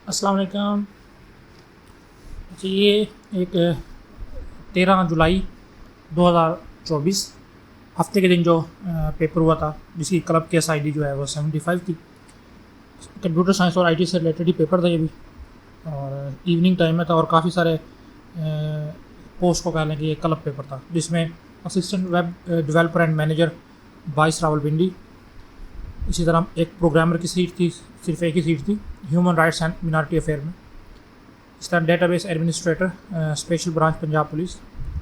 अस्सलाम वालेकुम। अच्छा, ये एक 13 जुलाई 2024 हफ्ते के दिन जो पेपर हुआ था, जिसकी क्लब केस आईडी जो है वो 75 थी। कंप्यूटर साइंस और आईटी से रिलेटेड ही पेपर था ये भी, और इवनिंग टाइम में था और काफ़ी सारे पोस्ट को कह लें कि ये क्लब पेपर था, जिसमें assistant web developer and manager 22 Rawalpindi. इसी तरह एक प्रोग्रामर की सीट थी, सिर्फ एक ही सीट थी human rights and minority affair में। इस तरह database administrator special branch Punjab police,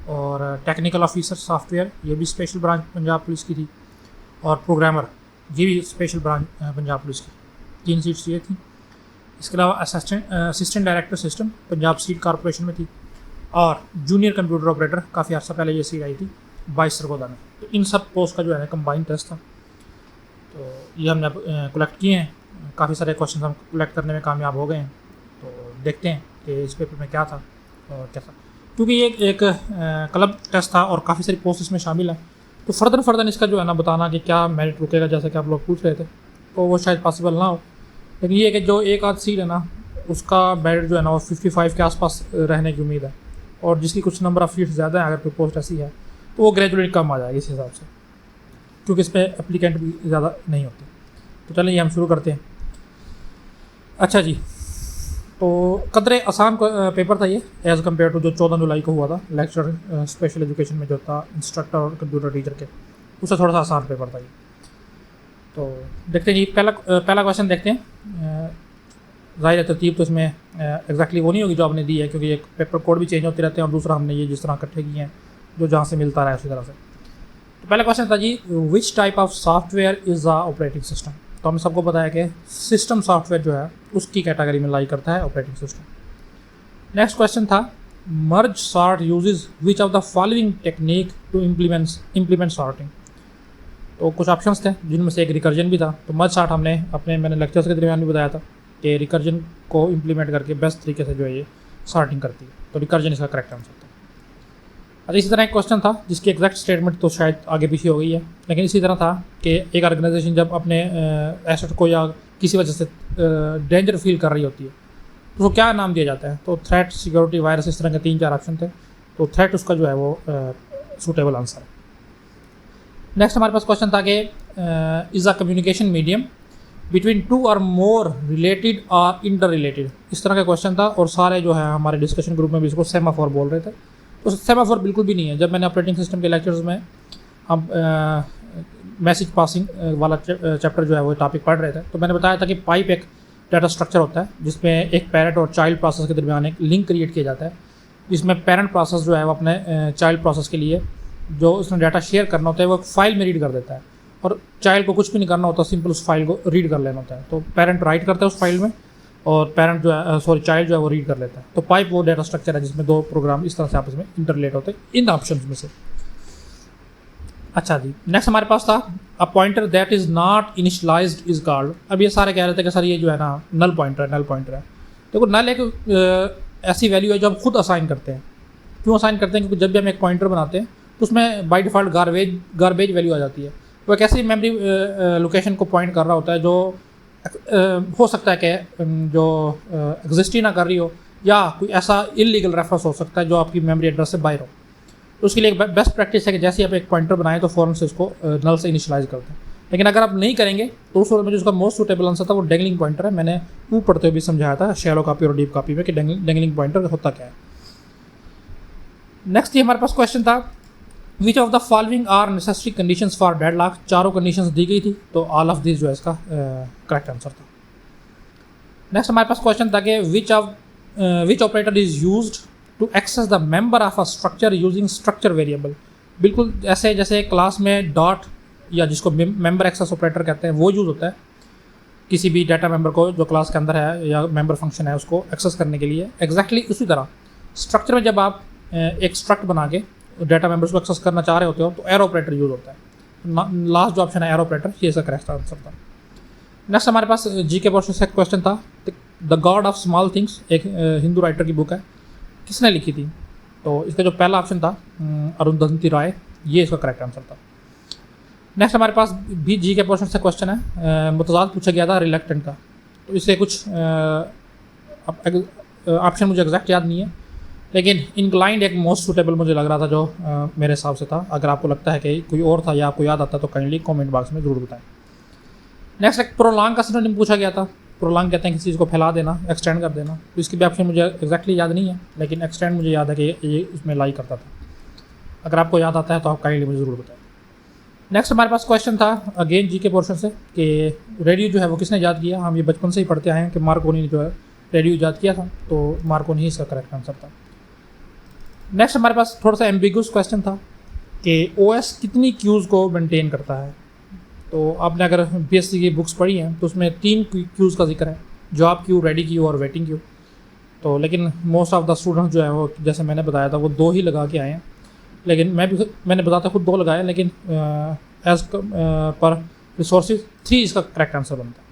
और टेक्निकल ऑफिसर सॉफ्टवेयर ये भी स्पेशल ब्रांच पंजाब पुलिस की थी, और प्रोग्रामर ये भी स्पेशल ब्रांच पंजाब पुलिस की। 3 सीट्स ये थी। इसके अलावा assistant director system Punjab steel corporation में थी, और जूनियर कंप्यूटर ऑपरेटर काफ़ी अर्सा पहले ये सीट आई थी 22 सरगोदा में। तो इन सब पोस्ट का जो है कंबाइंड टेस्ट था, तो ये हमने कलेक्ट किए हैं। काफ़ी सारे क्वेश्चन हम कलेक्ट करने में कामयाब हो गए हैं, तो देखते हैं कि इस पेपर में क्या था और क्या था। क्योंकि ये एक क्लब टेस्ट था और काफ़ी सारी पोस्ट इसमें शामिल है, तो फर्दर इसका जो है ना बताना कि क्या मेरिट रुकेगा, जैसे कि आप लोग पूछ रहे थे, तो वो शायद पॉसिबल ना हो। लेकिन ये कि जो एक आध सीट है ना, उसका मेरिट जो है ना वो 55 के आसपास रहने की उम्मीद है, और जिसकी कुछ नंबर ऑफ सीट्स ज़्यादा है, अगर कोई पोस्ट ऐसी है तो वो ग्रेजुएटली कम आ जाएगी इस हिसाब से, क्योंकि इस पर एप्लीकेंट भी ज़्यादा नहीं होते। तो चलें, ये हम शुरू करते हैं। अच्छा जी, तो कदरे आसान पेपर था ये एज़ कम्पेयर टू जो 14 जुलाई को हुआ था लेक्चर स्पेशल एजुकेशन में जो था इंस्ट्रक्टर और कंप्यूटर टीचर के, उससे थोड़ा सा आसान पेपर था ये। तो देखते हैं जी, पहला क्वेश्चन देखते हैं। ज़ाहिर है तरतीब तो इसमें एग्जैक्टली वो नहीं होगी जो आपने दी है, क्योंकि एक पेपर कोड भी चेंज होते रहते हैं, और दूसरा हमने ये जिस तरह इकट्ठे किए हैं जो जहाँ से मिलता रहा है उसी तरह से। तो पहला क्वेश्चन था जी, which type of software is the operating system. तो हमें सबको पता है कि सिस्टम सॉफ्टवेयर जो है उसकी कैटेगरी में लाई करता है ऑपरेटिंग सिस्टम। नेक्स्ट क्वेश्चन था, merge sort uses which of the following technique to implement sorting. तो कुछ ऑप्शंस थे जिनमें से एक रिकर्जन भी था। तो मर्ज सॉर्ट मैंने लेक्चर्स के दरमियान भी बताया था कि रिकर्जन को इम्प्लीमेंट करके बेस्ट तरीके से जो है ये सॉर्टिंग करती है, तो रिकर्जन इसका करेक्ट आंसर था। अच्छा, इसी तरह एक क्वेश्चन था जिसकी एग्जैक्ट स्टेटमेंट तो शायद आगे पीछे हो गई है, लेकिन इसी तरह था कि एक ऑर्गेनाइजेशन जब अपने एसेट को या किसी वजह से डेंजर फील कर रही होती है तो उसको क्या नाम दिया जाता है। तो थ्रेट, सिक्योरिटी, वायरस, इस तरह के 3-4 ऑप्शन थे, तो थ्रेट उसका जो है वो सूटेबल आंसर है। नेक्स्ट हमारे पास क्वेश्चन था कि is a communication medium between 2 और मोर रिलेटेड और इंटर रिलेटेड। इस तरह का क्वेश्चन था, और सारे जो है हमारे डिस्कशन ग्रुप में भी इसको सेमाफोर बोल रहे थे। तो सेमाफोर बिल्कुल भी नहीं है। जब मैंने ऑपरेटिंग सिस्टम के लेक्चर्स में हम मैसेज पासिंग वाला चैप्टर जो है वो टॉपिक पढ़ रहे थे, तो मैंने बताया था कि पाइप एक डाटा स्ट्रक्चर होता है जिसमें एक पेरेंट और चाइल्ड प्रोसेस के दरमियान एक लिंक क्रिएट किया जाता है, जिसमें पेरेंट प्रोसेस जो है वो अपने चाइल्ड प्रोसेस के लिए जो उसने डाटा शेयर करना होता है वो फाइल में रीड कर देता है, और चाइल्ड को कुछ भी नहीं करना होता, सिंपल उस फाइल को रीड कर लेना होता है। तो पेरेंट राइट करता है उस फाइल में, और पेरेंट जो है चाइल्ड जो है वो रीड कर लेता है। तो पाइप वो डाटा स्ट्रक्चर है जिसमें 2 प्रोग्राम इस तरह से आपस में इंटरलेट होते हैं इन ऑप्शंस में से। अच्छा जी, नेक्स्ट हमारे पास था, a pointer that is not initialised is called. अब ये सारे कह रहे थे कि सर ये जो है ना नल पॉइंटर है। देखो, नल एक ऐसी वैल्यू है जो हम खुद असाइन करते हैं। क्यों असाइन करते हैं? क्योंकि जब भी हम एक पॉइंटर बनाते हैं तो उसमें बाय डिफ़ॉल्ट गार्बेज वैल्यू आ जाती है। वो एक ऐसी मेमोरी लोकेशन को पॉइंट कर रहा होता है जो हो सकता है कि जो एग्जिस्ट ही ना कर रही हो, या कोई ऐसा इलीगल रेफरेंस हो सकता है जो आपकी मेमोरी एड्रेस से बाहर हो। तो उसके लिए एक बेस्ट प्रैक्टिस है कि जैसे आप एक पॉइंटर बनाएं तो फ़ौरन से उसको नल से इनिशियलाइज कर दें। लेकिन अगर आप नहीं करेंगे तो उस सूरत में जो उसका मोस्ट सूटेबल आंसर था वो डेंगलिंग पॉइंटर है। मैंने वो पढ़ते हुए भी समझाया था शैलो कॉपी और डीप कॉपी में कि डेंगलिंग पॉइंटर होता क्या है। नेक्स्ट ये हमारे पास क्वेश्चन था, which of the following are necessary conditions for deadlock. चारों कंडीशंस दी गई थी, तो ऑल ऑफ दिस जो है इसका करेक्ट आंसर था। नेक्स्ट हमारे पास क्वेश्चन था कि which operator is used to access the member of a structure using structure variable. बिल्कुल ऐसे जैसे क्लास में डॉट या जिसको मेंबर एक्सेस ऑपरेटर कहते हैं वो यूज़ होता है किसी भी डाटा मेंबर को जो क्लास के अंदर है या मेंबर फंक्शन है उसको एक्सेस करने के लिए। एग्जैक्टली उसी तरह स्ट्रक्चर में जब आप एक स्ट्रक्ट बना के डाटा मेंबर्स को एक्सेस करना चाह रहे होते हो तो एरो ऑपरेटर यूज़ होता है। लास्ट जो ऑप्शन है एरो ऑपरेटर, ये इसका करेक्ट आंसर था। नेक्स्ट हमारे पास जी के पोर्शन से क्वेश्चन था, the God of small things एक हिंदू राइटर की बुक है, किसने लिखी थी। तो इसका जो पहला ऑप्शन था अरुंधति राय, ये इसका करेक्ट आंसर था। नेक्स्ट हमारे पास भी जी के पोर्शन से क्वेश्चन है, मुतजाद पूछा गया था रिलेक्टेंट का। तो इससे कुछ अब ऑप्शन मुझे एग्जैक्ट याद नहीं है, लेकिन इंक्लाइंड एक मोस्ट सूटेबल मुझे लग रहा था जो मेरे हिसाब से था। अगर आपको लगता है कि कोई और था या आपको याद आता है तो काइंडली कमेंट बॉक्स में ज़रूर बताएं। नेक्स्ट एक प्रोलॉन्ग का सिनोनिम पूछा गया था। प्रोलॉन्ग कहते हैं किसी चीज़ को फैला देना, एक्सटेंड कर देना। तो इसकी भी ऑप्शन मुझे एग्जैक्टली याद नहीं है, लेकिन एक्सटेंड मुझे याद है कि ये इसमें लाई करता था। अगर आपको याद आता है तो आप काइंडली मुझे ज़रूर बताएं। नेक्स्ट हमारे पास क्वेश्चन था अगेन जी के पोर्शन से कि रेडियो जो है वो किसने ईजाद किया। हम ये बचपन से ही पढ़ते आए हैं कि मार्कोनी ने जो है रेडियो ईजाद किया था, तो मार्कोनी ही इसका करेक्ट आंसर था। नेक्स्ट हमारे पास थोड़ा सा एम्बिगुअस क्वेश्चन था कि ओएस कितनी क्यूज़ को मेंटेन करता है। तो आपने अगर बीएससी की बुक्स पढ़ी हैं तो उसमें 3 क्यूज़ का जिक्र है, जॉब क्यू, रेडी क्यू और वेटिंग क्यू। तो लेकिन मोस्ट ऑफ द स्टूडेंट्स जो है वो जैसे मैंने बताया था वो 2 ही लगा के आए हैं, लेकिन मैंने बताया खुद 2 लगाया, लेकिन एज पर रिसोर्सेज 3 इसका करेक्ट आंसर बनता है।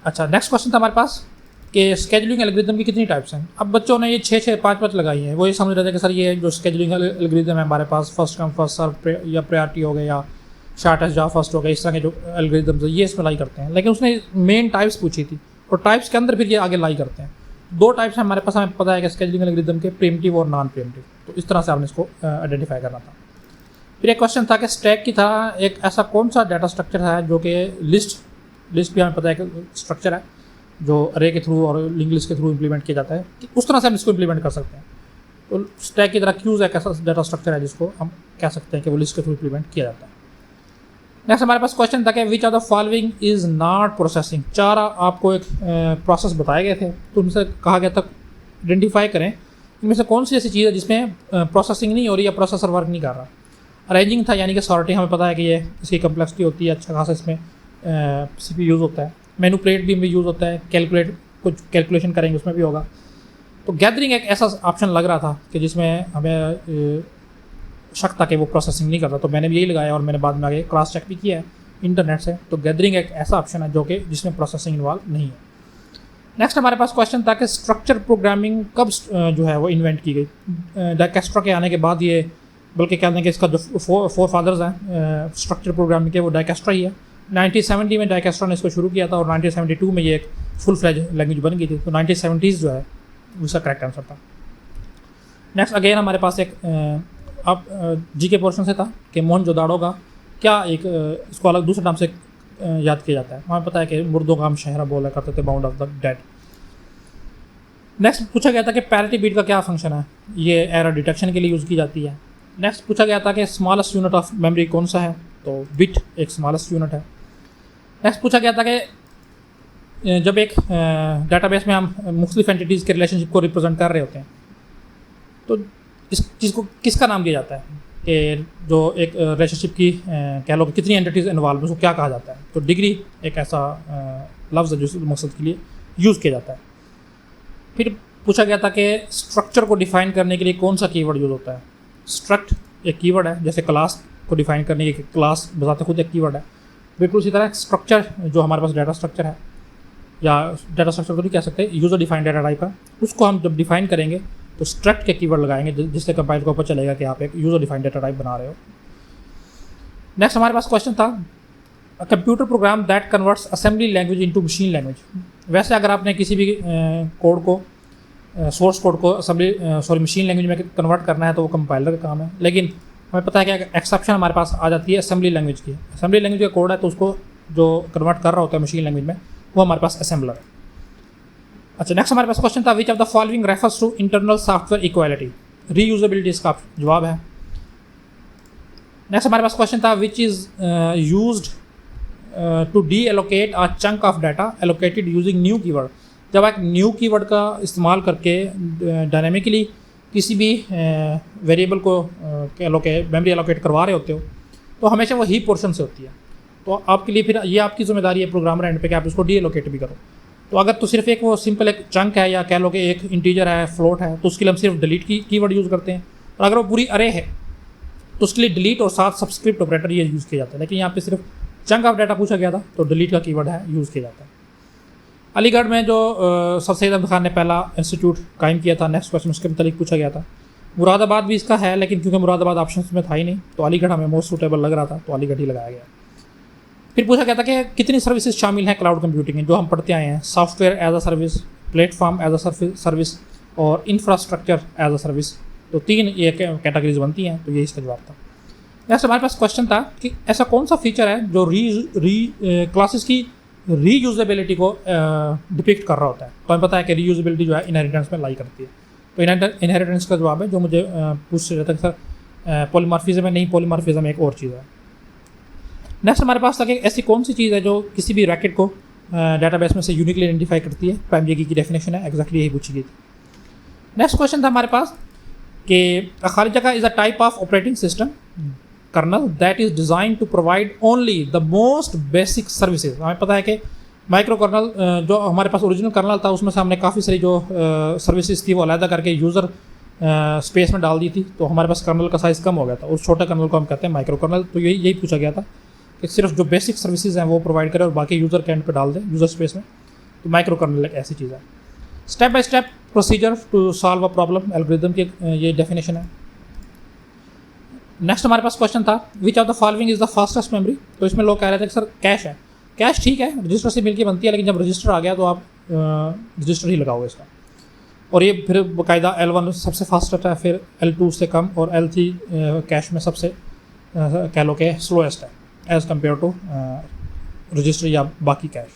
अच्छा, नेक्स्ट क्वेश्चन था हमारे पास कि स्केजुलिंग एल्गोरिथम की कितनी टाइप्स हैं। अब बच्चों ने ये 6 5 लगाई हैं। वो ये समझ रहे थे कि सर ये जो स्केजुलिंग एल्गोरिथम है हमारे पास फर्स्ट कम फर्स्ट सर्व या प्रायोरिटी हो गया या शॉर्टेस्ट जॉब फर्स्ट हो गया, इस तरह के जो एल्गोरिथम्स है ये इसमें लाई करते हैं। लेकिन उसने मेन टाइप्स पूछी थी और टाइप्स के अंदर फिर ये आगे लाई करते हैं। 2 टाइप्स हैं हमारे पास, हमें पता है कि स्केजुलिंग एल्गोरिथम के, प्रीएम्प्टिव और नॉन प्रीएम्प्टिव। तो इस तरह से आपने इसको आइडेंटिफाई करना था। फिर एक क्वेश्चन था कि स्टैक की तरह एक ऐसा कौन सा डाटा स्ट्रक्चर है जो कि लिस्ट भी हमें पता है कि स्ट्रक्चर है जो अरे के थ्रू और लिंक लिस्ट के थ्रू इंप्लीमेंट किया जाता है, कि उस तरह से हम इसको इंप्लीमेंट कर सकते हैं। तो स्टैक की तरह क्यूज़ एक ऐसा डाटा स्ट्रक्चर है जिसको हम कह सकते हैं कि वो लिस्ट के थ्रू इंप्लीमेंट किया जाता है। नेक्स्ट हमारे पास क्वेश्चन था कि विच of the following is not processing. 4 आपको एक प्रोसेस बताए गए थे, तो उनसे कहा गया था आइडेंटिफाई करें इनमें से कौन सी ऐसी चीज़ है जिसमें प्रोसेसिंग नहीं हो रही या प्रोसेसर वर्क नहीं कर रहा। अरेंजिंग था, यानी कि सॉर्टिंग, हमें पता है कि ये इसकी कम्प्लेक्सिटी होती है, अच्छा खासा इसमें CPU यूज़ होता है। मैनिपुलेट भी यूज़ होता है, कैलकुलेट कुछ कैलकुलेशन करेंगे उसमें भी होगा। तो गैदरिंग एक ऐसा ऑप्शन लग रहा था कि जिसमें हमें शक था कि वो प्रोसेसिंग नहीं करता, तो मैंने भी यही लगाया और मैंने बाद में आगे क्रॉस चेक भी किया है इंटरनेट से। तो गैदरिंग एक ऐसा ऑप्शन है जो कि जिसमें प्रोसेसिंग इन्वॉल्व नहीं है। नेक्स्ट हमारे पास क्वेश्चन था कि स्ट्रक्चर प्रोग्रामिंग कब जो है वो इन्वेंट की गई। डायकेस्ट्रा के आने के बाद ये, बल्कि कहते हैं कि इसका जो फोर फादर्स हैं स्ट्रक्चर प्रोग्रामिंग के, वो डायकेस्ट्रा ही है। 1970 में डायकेस्ट्रा ने इसको शुरू किया था और 1972 में ये एक फुल फ्लेज लैंग्वेज बन गई थी। तो 1970s जो है उसका करेक्ट आंसर था। नेक्स्ट अगेन हमारे पास एक अब जी के पोर्शन से था कि मोहनजोदाड़ो का क्या एक इसको अलग दूसरे नाम से याद किया जाता है। हमें पता है कि मुर्दों का हम शहरा बोला करते थे, bound of the dead. Next पूछा गया था कि पैरिटी बीट का क्या फंक्शन है, ये एरर डिटेक्शन के लिए यूज़ की जाती है। नेक्स्ट पूछा गया था कि स्मॉलेस्ट यूनिट ऑफ मेमोरी कौन सा है, तो बिट एक स्मॉलेस्ट यूनिट है। नेक्स्ट पूछा गया था कि जब एक डेटाबेस में हम मुख्तलिफ एंटिटीज़ के रिलेशनशिप को रिप्रेजेंट कर रहे होते हैं तो इस चीज़ को किसका नाम दिया जाता है, कि जो एक रिलेशनशिप की कह लो कि कितनी एंटिटीज़ इन्वॉल्व, उसको क्या कहा जाता है। तो डिग्री एक ऐसा लफ्ज़ है जो इस मकसद के लिए यूज़ किया जाता है। फिर पूछा गया था कि स्ट्रक्चर को डिफाइन करने के लिए कौन सा कीवर्ड यूज़ होता है। स्ट्रक्ट एक कीवर्ड है, जैसे क्लास को डिफाइन करने के क्लास बजाते खुद एक कीवर्ड है। बिल्कुल उसी तरह स्ट्रक्चर जो हमारे पास डाटा स्ट्रक्चर है, या डाटा स्ट्रक्चर तो नहीं कह सकते, यूज़र डिफाइंड डाटा टाइप है, उसको हम जब डिफाइन करेंगे तो स्ट्रक्ट के कीवर्ड लगाएंगे जिससे कंपाइलर को पता चलेगा कि आप एक यूज़र डिफाइंड डाटा टाइप बना रहे हो। नेक्स्ट हमारे पास क्वेश्चन था computer program that converts assembly language into machine language. वैसे अगर आपने किसी भी कोड को सोर्स कोड को मशीन लैंग्वेज में कन्वर्ट करना है तो वो कंपाइलर का काम है, लेकिन हमें पता है कि एक्सेप्शन हमारे पास आ जाती है असेंबली लैंग्वेज की। असेंबली लैंग्वेज का कोड है तो उसको जो कन्वर्ट कर रहा होता है मशीन लैंग्वेज में वो हमारे पास असेंबलर है। अच्छा, नेक्स्ट हमारे पास क्वेश्चन था which of the following refers to internal software equality. Reusability इसका जवाब है। नेक्स्ट हमारे पास क्वेश्चन था which is used to deallocate a chunk of data allocated using new keyword. जब आप न्यू कीवर्ड का इस्तेमाल करके डायनेमिकली किसी भी वेरिएबल को मेमोरी एलोकेट करवा रहे होते हो तो हमेशा वो ही पोर्शन से होती है। तो आपके लिए फिर ये आपकी जिम्मेदारी है प्रोग्रामर एंड पे कि आप उसको डी एलोकेट भी करो। तो अगर तो सिर्फ एक वो सिंपल एक चंक है या कह लो कि एक इंटीजर है, फ्लोट है, तो उसके लिए हम सिर्फ डिलीट की कीवर्ड यूज़ करते हैं। और अगर वो पूरी अरे है तो उसके लिए डिलीट और साथ सब्सक्रिप्ट ऑपरेटर ये यूज़ किया जाता है। लेकिन यहाँ पे सिर्फ चंक ऑफ डाटा पूछा गया था तो डिलीट का कीवर्ड है यूज़ किया जाता है। अलीगढ़ में जो सर सैयद अहमद खान ने पहला इंस्टीट्यूट कायम किया था, नेक्स्ट क्वेश्चन उसके मुतालिक पूछा गया था। मुरादाबाद भी इसका है, लेकिन क्योंकि मुरादाबाद ऑप्शन में था ही नहीं तो अलीगढ़ हमें मोस्ट सूटेबल लग रहा था तो अलीगढ़ ही लगाया गया। फिर पूछा गया था कि कितनी सर्विसेज शामिल हैं क्लाउड कंप्यूटिंग में, जो हम पढ़ते आए हैं, software as a service, platform as a service और इंफ्रास्ट्रक्चर एज अ सर्विस। तो 3 ये कैटेगरीज बनती हैं, तो ये इसका जवाब था। नेक्स्ट हमारे पास क्वेश्चन था कि ऐसा कौन सा फीचर है जो क्लासेस की रीयूजेबिलिटी को डिपिक्ट कर रहा होता है। तो हमें पता है कि रीयूजेबिलिटी जो है इनहेरिटेंस में लाई करती है। तो इनहेरिटेंस का जवाब है जो मुझे पूछ रहे थे सर पॉलीमॉर्फिज्म है, नहीं, पॉलीमॉर्फिज्म एक और चीज़ है। नेक्स्ट हमारे पास था कि ऐसी कौन सी चीज़ है जो किसी भी रैकेट को डेटाबेस में से यूनिकली आइडेंटिफाई करती है। प्राइमरी की डेफिनेशन है, एग्जैक्टली यही पूछी गई थी। नेक्स्ट क्वेश्चन था हमारे पास कि खाली जगह is a type of operating system kernel that is design to provide only the most basic services. हमें पता है कि माइक्रो कर्नल जो हमारे पास ओरिजिनल कर्नल था उसमें से हमने काफ़ी सारी जो सर्विसेज थी वो अलहदा करके यूज़र स्पेस में डाल दी थी, तो हमारे पास कर्नल का साइज़ कम हो गया था। उस छोटे कर्नल को हम कहते हैं माइक्रो कर्नल। तो यही पूछा गया था कि सिर्फ जो बेसिक सर्विसेज हैं वो प्रोवाइड करें और बाकी यूज़र के एंड पे डाल दें यूज़र स्पेस में। तो माइक्रो कर्नल एक ऐसी चीज़ है। Step by step procedure to solve a problem, algorithm की ये डेफिनेशन है। नेक्स्ट हमारे पास क्वेश्चन था which of the following is the fastest memory. तो इसमें लोग कह रहे थे कि सर कैश है। कैश ठीक है, रजिस्टर से मिलकर बनती है, लेकिन जब रजिस्टर आ गया तो आप रजिस्टर ही लगाओगे इसका। और ये फिर बाकायदा L1 सबसे फास्टेस्ट है, फिर L2 से कम और L3 कैश में सबसे कह लो कि स्लोएस्ट है एज़ कम्पेयर टू रजिस्टर या बाकी कैश।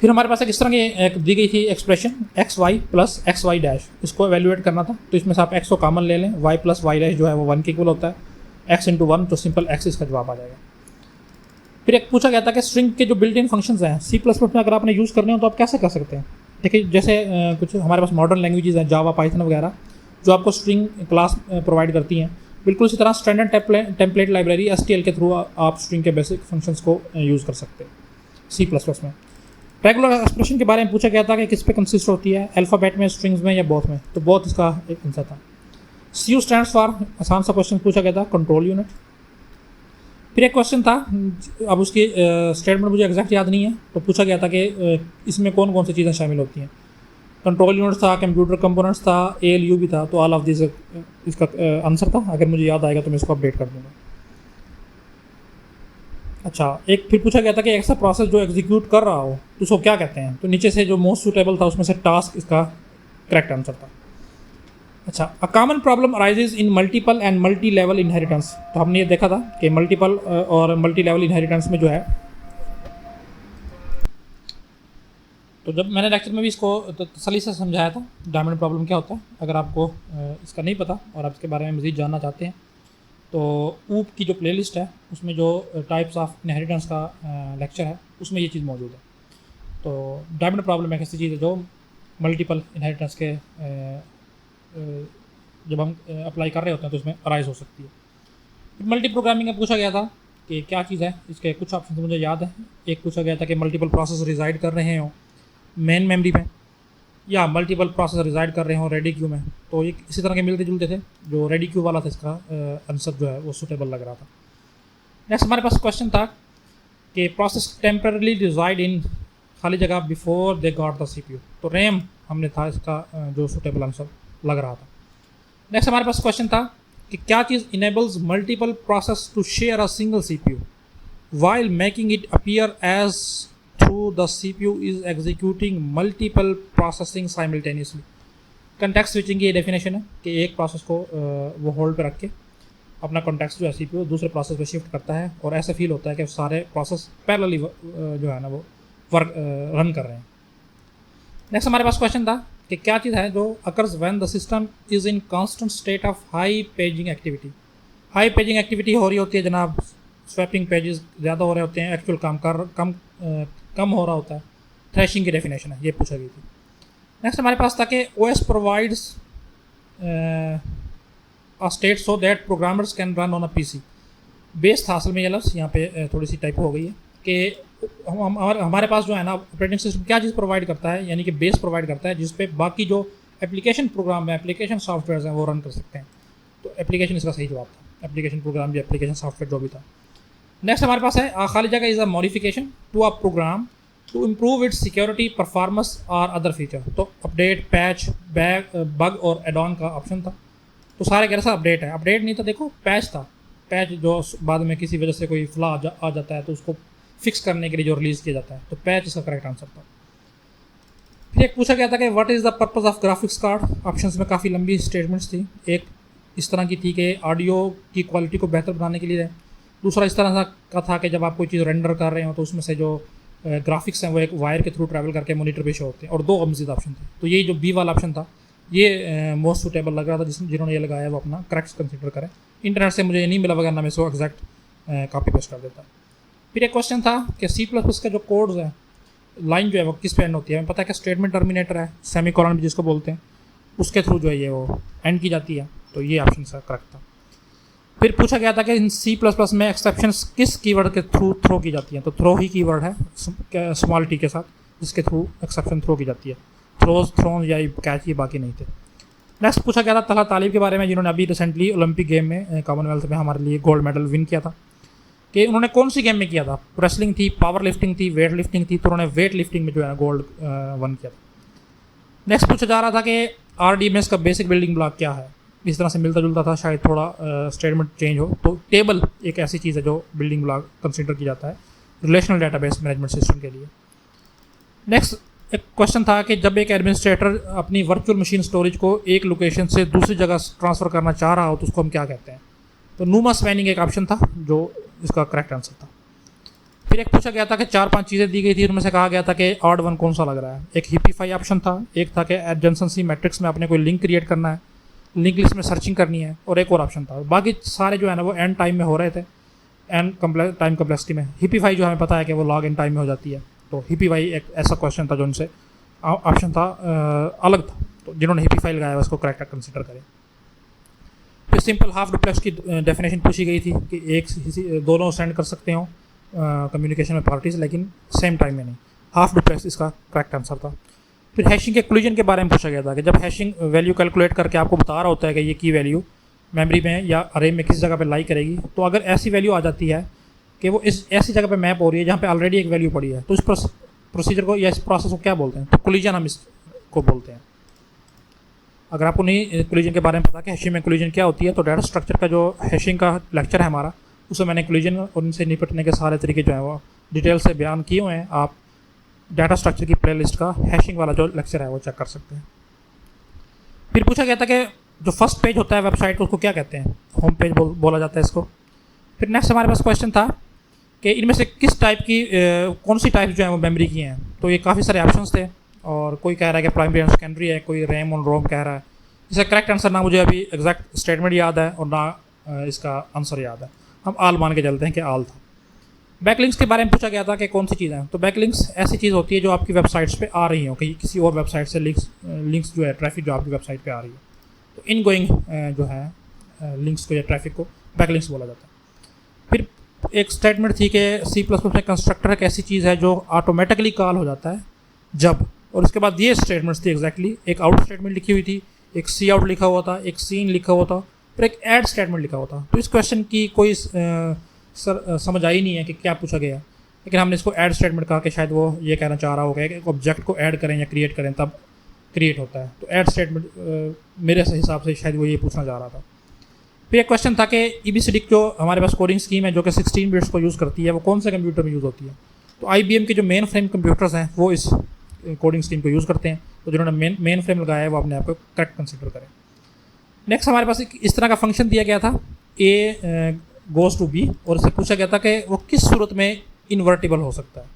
फिर हमारे पास इस तरह की एक दी गई थी expression XY plus XY dash, इसको एवेल्यूएट करना था। तो इसमें से आप X को कॉमन ले लें, Y प्लस Y डैश जो है वो 1 के इक्वल होता है, X इंटू 1, तो सिंपल X इसका जवाब आ जाएगा। फिर एक पूछा गया था कि स्ट्रिंग के जो बिल्ट इन फंक्शंस हैं C++ में अगर आपने यूज़ करने हो तो आप कैसे कर सकते हैं। देखिए जैसे कुछ हमारे पास मॉडर्न लैंग्वेजेस हैं, जावा, पाइथन वगैरह, जो आपको स्ट्रिंग क्लास प्रोवाइड करती हैं। बिल्कुल इसी तरह स्टैंडर्ड टेम्पलेट लाइब्रेरी STL के थ्रू आप स्ट्रिंग के बेसिक फंक्शंस को यूज़ कर सकते हैं C++ में। रेगुलर एक्सप्रेशन के बारे में पूछा गया था कि किस पे कंसिस्ट होती है, अल्फ़ाबेट में, स्ट्रिंग्स में या बोथ में। तो बोथ इसका एक आंसर था। CU स्टैंड्स फॉर, आसान सा क्वेश्चन पूछा गया था, कंट्रोल यूनिट। फिर एक क्वेश्चन था, अब उसकी स्टेटमेंट मुझे एग्जैक्ट याद नहीं है, तो पूछा गया था कि इसमें कौन कौन सी चीज़ें शामिल होती हैं। कंट्रोल यूनिट था, कंप्यूटर कंपोनेंट्स था, ALU भी था। तो ऑल ऑफ दिस इसका आंसर था। अगर मुझे याद आएगा तो मैं इसको अपडेट कर दूँगा। अच्छा, एक फिर पूछा गया था कि ऐसा प्रोसेस जो एग्जीक्यूट कर रहा हो तो उसको क्या कहते हैं। तो नीचे से जो मोस्ट सूटेबल था उसमें से टास्क इसका करेक्ट आंसर था। अच्छा, a common problem arises in multiple and multi level inheritance. तो हमने ये देखा था कि मल्टीपल और मल्टी लेवल इनहेरिटेंस में जो है, तो जब मैंने लेक्चर में भी इसको तसल्ली से समझाया था डायमंड प्रॉब्लम क्या होता है। अगर आपको इसका नहीं पता और आप इसके बारे में मज़ीद जानना चाहते हैं तो ऊप की जो प्लेलिस्ट है उसमें जो टाइप्स ऑफ इनहेरिटेंस का लेक्चर है उसमें ये चीज़ मौजूद है। तो डायमंड प्रॉब्लम एक ऐसी चीज़ है जो मल्टीपल इनहेरिटेंस के जब हम अप्लाई कर रहे होते हैं तो उसमें अराइज हो सकती है। फिर मल्टी प्रोग्रामिंग में पूछा गया था कि क्या चीज़ है। इसके कुछ ऑप्शन मुझे याद है। एक पूछा गया था कि मल्टीपल प्रोसेस रिजाइड कर रहे हो मेन मेमोरी में, या मल्टीपल प्रोसेस रिजाइड कर रहे हो रेडी क्यू में। तो ये इसी तरह के मिलते जुलते थे। जो रेडी क्यू वाला था इसका आंसर जो है वो सूटेबल लग रहा था। नेक्स्ट हमारे पास क्वेश्चन था कि प्रोसेस टेम्परली रिजाइड इन खाली जगह before they got the CPU। तो रैम हमने था इसका जो सूटेबल आंसर लग रहा था। नेक्स्ट हमारे पास क्वेश्चन था कि क्या चीज़ enables multiple process to share a single CPU while making it appear as through the CPU is executing multiple processing simultaneously। Context switching की ये डेफिनेशन है कि एक प्रोसेस को वो होल्ड पे रख के अपना कॉन्टेक्स्ट जो है CPU दूसरे प्रोसेस पे शिफ्ट करता है और ऐसा फील होता है कि सारे प्रोसेस पैरेलली जो है ना वो वर्क रन कर रहे हैं। नेक्स्ट हमारे पास क्वेश्चन था कि क्या चीज़ है जो occurs when the system is in constant state of high paging activity. High paging activity हो रही होती है जनाब, स्वैपिंग पेजेस ज़्यादा हो रहे होते हैं, एक्चुअल काम कम हो रहा होता है। थ्रैशिंग की डेफिनेशन है, ये पूछा गई थी। नेक्स्ट हमारे पास था कि OS provides a state so that programmers can run on a PC। Base था असल में ये लफ्ज़, यहाँ पे थोड़ी सी टाइप हो गई है कि हमारे पास जो है ना ऑपरेटिंग सिस्टम क्या चीज़ प्रोवाइड करता है, यानी कि बेस प्रोवाइड करता है जिस पे बाकी जो एप्लीकेशन प्रोग्राम है, एप्लीकेशन सॉफ्टवेयर हैं वो रन कर सकते हैं। तो एप्लीकेशन इसका सही जवाब था, एप्लीकेशन प्रोग्राम या एप्लीकेशन सॉफ्टवेयर जो भी था। नेक्स्ट हमारे पास है खाली जगह is a modification to a program to improve its security performance और अदर फीचर। तो अपडेट, पैच, बग और एड ऑन का ऑप्शन था। तो सारे कह रहे अपडेट है, अपडेट नहीं था, देखो पैच था। पैच जो बाद में किसी वजह से कोई फ्लॉ आ जाता है तो उसको फिक्स करने के लिए जो रिलीज़ किया जाता है, तो पैच इसका करेक्ट आंसर था। फिर एक पूछा गया था कि what is the purpose of graphics card. Options में काफ़ी लंबी स्टेटमेंट्स थी। एक इस तरह की थी कि ऑडियो की क्वालिटी को बेहतर बनाने के लिए है। दूसरा इस तरह का था कि जब आप कोई चीज़ रेंडर कर रहे हो तो उसमें से जो ग्राफिक्स हैं वो एक वायर के थ्रू ट्रैवल करके मॉनिटर पे शो होते हैं। और दो मज़ीद ऑप्शन थे, तो यही जो बी वाला ऑप्शन था ये मोस्ट सूटेबल लग रहा था। जिन्होंने ये लगाया वो अपना करेक्ट कंसिडर करें। इंटरनेट से मुझे नहीं मिला, वगैरह मैं इसको एग्जैक्ट कॉपी पेस्ट कर देता। फिर एक क्वेश्चन था कि C++ का जो कोड्स है, लाइन जो है वो किस पे एंड होती है। हमें पता है कि स्टेटमेंट टर्मिनेटर है, सेमीकोलन भी जिसको बोलते हैं, उसके थ्रू जो है ये वो एंड की जाती है, तो ये ऑप्शन सा करेक्ट था। फिर पूछा गया था कि इन C++ में एक्सेप्शंस किस कीवर्ड के थ्रू थ्रो की जाती हैं, तो थ्रो ही कीवर्ड है स्मॉल टी के साथ, जिसके थ्रू एक्सेप्शन थ्रो की जाती है। थ्रोज, थ्रोन या कैच ये बाकी नहीं थे। नेक्स्ट पूछा गया था तलहा तालिब के बारे में, जिन्होंने अभी रिसेंटली ओलंपिक गेम में कॉमनवेल्थ में हमारे लिए गोल्ड मेडल विन किया था, कि उन्होंने कौन सी गेम में किया था। रेसलिंग थी, पावर लिफ्टिंग थी, वेट लिफ्टिंग थी, तो उन्होंने वेट लिफ्टिंग में जो है गोल्ड वन किया था। नेक्स्ट पूछा जा रहा था कि RDMS का बेसिक बिल्डिंग ब्लॉक क्या है। इस तरह से मिलता जुलता था, शायद थोड़ा स्टेटमेंट चेंज हो। तो टेबल एक ऐसी चीज़ है जो बिल्डिंग ब्लॉक कंसिडर किया जाता है रिलेशनल डेटाबेस मैनेजमेंट सिस्टम के लिए। नेक्स्ट एक क्वेश्चन था कि जब एक एडमिनिस्ट्रेटर अपनी वर्चुअल मशीन स्टोरेज को एक लोकेशन से दूसरी जगह ट्रांसफ़र करना चाह रहा हो तो उसको हम क्या कहते हैं। तो नुमा स्पैनिंग एक ऑप्शन था जो इसका करेक्ट आंसर था। फिर एक पूछा गया था कि 4-5 चीज़ें दी गई थी, उनमें से कहा गया था कि ऑड वन कौन सा लग रहा है। एक हिपीफाई ऑप्शन था, एक था कि एडजेंसी मैट्रिक्स में आपने कोई लिंक क्रिएट करना है, लिंक लिस्ट में सर्चिंग करनी है, और एक और ऑप्शन था। बाकी सारे जो है ना वो एंड टाइम में हो रहे थे, एंड टाइम कम्प्लेक्सिटी में। हिपीफाई जो हमें पता है कि वो लॉग इन टाइम में हो जाती है, तो हिपीफाई एक ऐसा क्वेश्चन था जो उनसे ऑप्शन था अलग था, तो जिन्होंने हिपीफाई लगाया उसको करेक्ट कंसिडर करें। फिर सिंपल हाफ डुप्लेक्स की डेफिनेशन पूछी गई थी कि एक दोनों सेंड कर सकते हो कम्युनिकेशन में पार्टीज, लेकिन सेम टाइम में नहीं। हाफ डुप्लेक्स इसका करेक्ट आंसर था। फिर हैशिंग के क्लूजन के बारे में पूछा गया था कि जब हैशिंग वैल्यू कैलकुलेट करके आपको बता रहा होता है कि ये की वैल्यू मेमोरी में या अरे में किस जगह पे लाई करेगी, तो अगर ऐसी वैल्यू आ जाती है कि वो इस ऐसी जगह पे मैप हो रही है जहाँ पे ऑलरेडी एक वैल्यू पड़ी है, तो इस प्रोसीजर को या इस प्रोसेस को क्या बोलते हैं, तो कोलिजन हम इसको बोलते हैं। अगर आपको नहीं कोलिजन के बारे में पता कि हैशिंग में कोलिजन क्या होती है, तो डाटा स्ट्रक्चर का जो हैशिंग का लेक्चर है हमारा, उसमें मैंने कोलिजन और उनसे निपटने के सारे तरीके जो है वो डिटेल से बयान किए हुए हैं। आप डाटा स्ट्रक्चर की प्लेलिस्ट का हैशिंग वाला जो लेक्चर है वो चेक कर सकते हैं। फिर पूछा गया था कि जो फर्स्ट पेज होता है वेबसाइट उसको क्या कहते हैं, होम पेज बोला जाता है इसको। फिर नेक्स्ट हमारे पास क्वेश्चन था कि इनमें से किस टाइप की कौन सी टाइप जो है वो मेमोरी की हैं, तो ये काफ़ी सारे ऑप्शंस थे, और कोई कह रहा है कि प्राइमरी एंड सेकेंडरी है, कोई रैम और रोम कह रहा है। इसका करेक्ट आंसर ना मुझे अभी एग्जैक्ट स्टेटमेंट याद है और ना इसका आंसर याद है, हम आल मान के चलते हैं कि आल था। बैकलिंक्स के बारे में पूछा गया था कि कौन सी चीज़ है, तो बैकलिंक्स ऐसी चीज़ होती है जो आपकी वेबसाइट्स पे आ रही हो, कि किसी और वेबसाइट से लिंक्स जो है ट्रैफिक जो आपकी वेबसाइट पे आ रही है, तो इन गोइंग जो है लिंक्स को या ट्रैफिक को बैकलिंक्स बोला जाता है। फिर एक स्टेटमेंट थी कि C++ में कंस्ट्रक्टर एक ऐसी चीज़ है जो ऑटोमेटिकली कॉल हो जाता है जब, और उसके बाद ये स्टेटमेंट्स थी एग्जैक्टली, एक आउट स्टेटमेंट लिखी हुई थी, एक सी आउट लिखा हुआ था, एक सीन लिखा हुआ था, फिर एक ऐड स्टेटमेंट लिखा हुआ था। तो इस क्वेश्चन की कोई समझ आई नहीं है कि क्या पूछा गया, लेकिन हमने इसको ऐड स्टेटमेंट कहा कि शायद वो ये कहना चाह रहा होगा कि एक ऑब्जेक्ट को ऐड करें या क्रिएट करें तब क्रिएट होता है, तो ऐड स्टेटमेंट मेरे हिसाब से शायद वो ये पूछना चाह रहा था। फिर एक क्वेश्चन था कि EBCDIC जो हमारे पास कोडिंग स्कीम है जो कि 16 बिट्स को यूज़ करती है, वो कौन से कंप्यूटर में यूज़ होती है, तो IBM के जो मेन फ्रेम कंप्यूटर्स हैं वो इस कोडिंग स्कीम को यूज़ करते हैं, तो जिन्होंने मेन फ्रेम लगाया है वो अपने आप को करेक्ट कंसिडर करें। नेक्स्ट हमारे पास इस तरह का फंक्शन दिया गया था A गोज़ टू B, और इससे पूछा गया था कि वो किस सूरत में इन्वर्टिबल हो सकता है।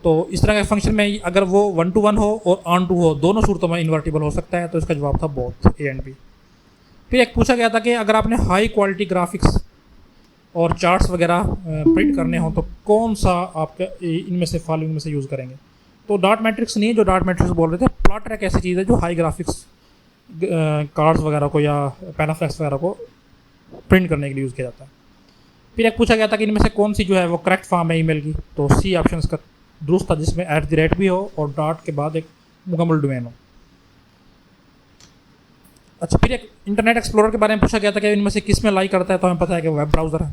तो इस तरह के फंक्शन में अगर वो 1 to 1 हो और ऑन टू हो, दोनों सूरतों में इन्वर्टिबल हो सकता है, तो इसका जवाब था बोथ A एंड B। फिर एक पूछा गया था कि अगर आपने हाई क्वालिटी ग्राफिक्स और चार्ट्स वगैरह प्रिंट करने हो तो कौन सा आपका इनमें से फॉलोइंग में से यूज़ करेंगे, तो डॉट मैट्रिक्स नहीं है, जो डॉट मैट्रिक्स बोल रहे थे, प्लॉटर एक ऐसी चीज़ है जो हाई ग्राफिक्स कार्ड्स वगैरह को या पैनाफ्लेक्स वगैरह को प्रिंट करने के लिए यूज़ किया जाता है। फिर एक पूछा गया था कि इनमें से कौन सी जो है वो करेक्ट फॉर्म है ईमेल की, तो C ऑप्शन का दुरुस्त था, जिसमें @ भी हो और डॉट के बाद एक मुकम्मल डोमेन हो। अच्छा, फिर एक इंटरनेट एक्सप्लोरर के बारे में पूछा गया था कि इनमें से किस में लाई करता है, तो हमें पता है कि वेब ब्राउज़र है।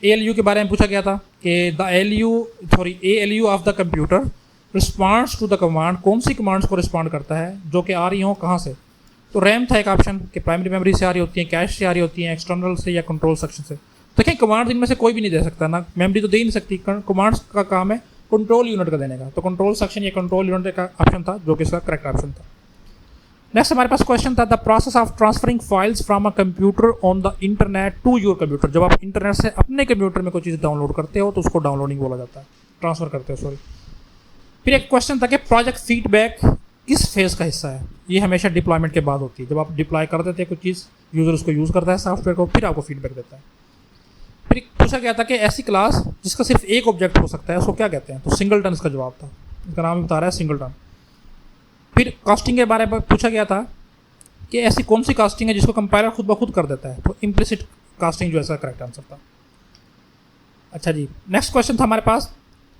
ALU के बारे में पूछा गया था कि ALU of the computer responds to the command, कौन सी कमांड्स को रिस्पॉन्ड करता है जो कि आ रही हो कहाँ से, तो रैम था एक ऑप्शन कि प्राइमरी मेमोरी से आ रही होती है, कैश से आ रही होती हैं, एक्सटर्नल से या कंट्रोल सेक्शन से, देखिए कमांड्स इनमें से कोई भी नहीं दे सकता ना, मेमोरी तो दे ही नहीं सकती। कमांड्स का काम है कंट्रोल यूनिट का देने का, तो कंट्रोल सेक्शन या कंट्रोल यूनिट का ऑप्शन था जो कि इसका करेक्ट ऑप्शन था। नेक्स्ट हमारे पास क्वेश्चन था the process of transferring files from a computer on the internet to your computer. जब आप इंटरनेट से अपने कंप्यूटर में कोई चीज़ डाउनलोड करते हो तो उसको डाउनलोडिंग बोला जाता है, ट्रांसफर करते हो सॉरी। फिर एक क्वेश्चन था कि प्रोजेक्ट फीडबैक किस फेज का हिस्सा है। ये हमेशा डिप्लॉयमेंट के बाद होती है, जब आप डिप्लॉय कर देते हैं कुछ चीज़, यूजर उसको यूज़ करता है सॉफ्टवेयर को, फिर आपको फीडबैक देता है। फिर पूछा गया था कि ऐसी क्लास जिसका सिर्फ एक ऑब्जेक्ट हो सकता है उसको क्या कहते हैं, तो सिंगलटन इसका जवाब था, इसका नाम बता रहा है सिंगलटन। फिर कास्टिंग के बारे में पूछा गया था कि ऐसी कौन सी कास्टिंग है जिसको कंपाइलर खुद ब खुद कर देता है, तो इम्प्लिसिट कास्टिंग जो ऐसा करेक्ट आंसर था। अच्छा जी, नेक्स्ट क्वेश्चन था हमारे पास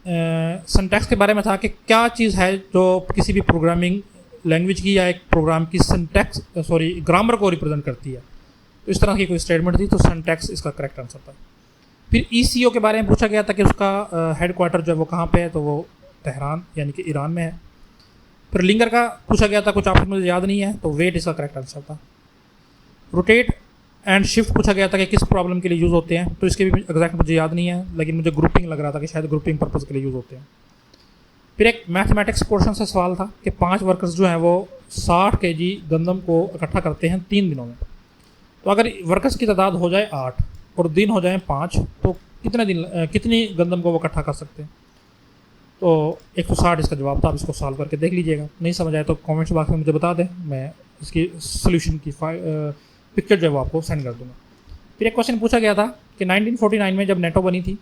सिंटैक्स के बारे में था कि क्या चीज़ है जो किसी भी प्रोग्रामिंग लैंग्वेज की या एक प्रोग्राम की सिंटैक्स ग्रामर को रिप्रेजेंट करती है, तो इस तरह की कोई स्टेटमेंट थी, तो सिंटैक्स इसका करेक्ट आंसर था। फिर ECO के बारे में पूछा गया था कि उसका हेडक्वार्टर जो है वो कहाँ पे है, तो वो तेहरान यानी कि ईरान में है। फिर लिंगर का पूछा गया था, कुछ ऑप्शन मुझे याद नहीं है, तो वेट इसका करेक्ट आंसर था। रोटेट एंड शिफ्ट पूछा गया था कि किस प्रॉब्लम के लिए यूज़ होते हैं, तो इसके भी एग्जैक्ट मुझे याद नहीं है, लेकिन मुझे ग्रुपिंग लग रहा था कि शायद ग्रुपिंग पर्पज़ के लिए यूज़ होते हैं। फिर एक मैथमेटिक्स पोर्शन से सवाल था कि 5 वर्कर्स जो हैं वो 60 kg गंदम को इकट्ठा करते हैं 3 दिनों में, तो अगर वर्कर्स की तादाद हो जाए 8 और दिन हो जाए 5, तो कितनी गंदम को वो इकट्ठा कर सकते हैं, तो 160 इसका जवाब था। आप इसको सॉल्व करके देख लीजिएगा, नहीं समझ आए तो कमेंट्स बॉक्स में मुझे बता दें, मैं इसकी सोल्यूशन की पिक्चर जो है वो आपको सेंड कर दूँगा। फिर एक क्वेश्चन पूछा गया था कि 1949 में जब नेटो बनी थी,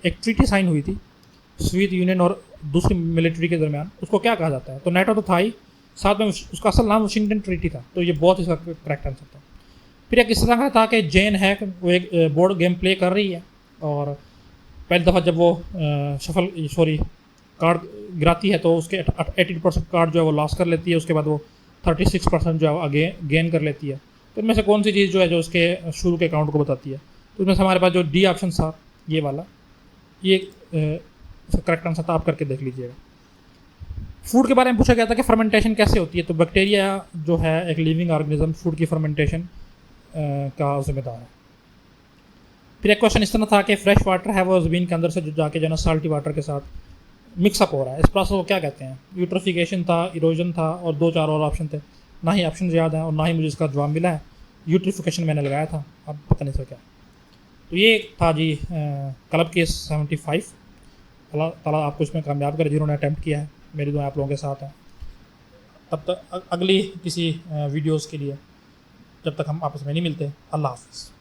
एक ट्रीटी साइन हुई थी सोवियत यूनियन और दूसरी मिलिट्री के दरमियान, उसको क्या कहा जाता है, तो नेटो तो था ही, साथ में उसका असल नाम वाशिंगटन ट्रीटी था, तो ये बहुत इसका करेक्ट आंसर था। फिर एक इस तरह का था कि जेन हैक वो एक बोर्ड गेम प्ले कर रही है और पहली दफ़ा जब वो कार्ड गिराती है तो उसके 80% कार्ड जो है वो लॉस कर लेती है, उसके बाद वो 36% जो है आगे गेन कर लेती है। तो इनमें से कौन सी चीज़ जो है जो उसके शुरू के अकाउंट को बताती है, तो इसमें से हमारे पास जो डी ऑप्शन था ये वाला, ये करेक्ट आंसर था, आप करके देख लीजिएगा। फूड के बारे में पूछा गया था कि फर्मेंटेशन कैसे होती है, तो बैक्टीरिया जो है एक लिविंग ऑर्गेनिज्म फूड की फर्मेंटेशन का जिम्मेदार है। फिर एक क्वेश्चन इस तरह था कि फ्रेश वाटर है वो ज़मीन के अंदर से जो जाके जो है ना साल्टी वाटर के साथ मिक्सअप हो रहा है, इस प्रोसेस को क्या कहते हैं, यूट्रोफिकेशन था, इरोजन था और 2-4 और ऑप्शन थे, ना ही ऑप्शन याद है और ना ही मुझे इसका जवाब मिला है। यूट्रिफिकेशन मैंने लगाया था, अब पता नहीं सर क्या। तो ये था जी क्लब केस 75। अल्लाह ताला आपको इसमें कामयाब करे जिन्होंने अटैम्प्ट किया है, मेरी दुआ आप लोगों के साथ हैं। तब तक अगली किसी वीडियोज़ के लिए जब तक हम आपस में नहीं मिलते, अल्लाह हाफ़िज़।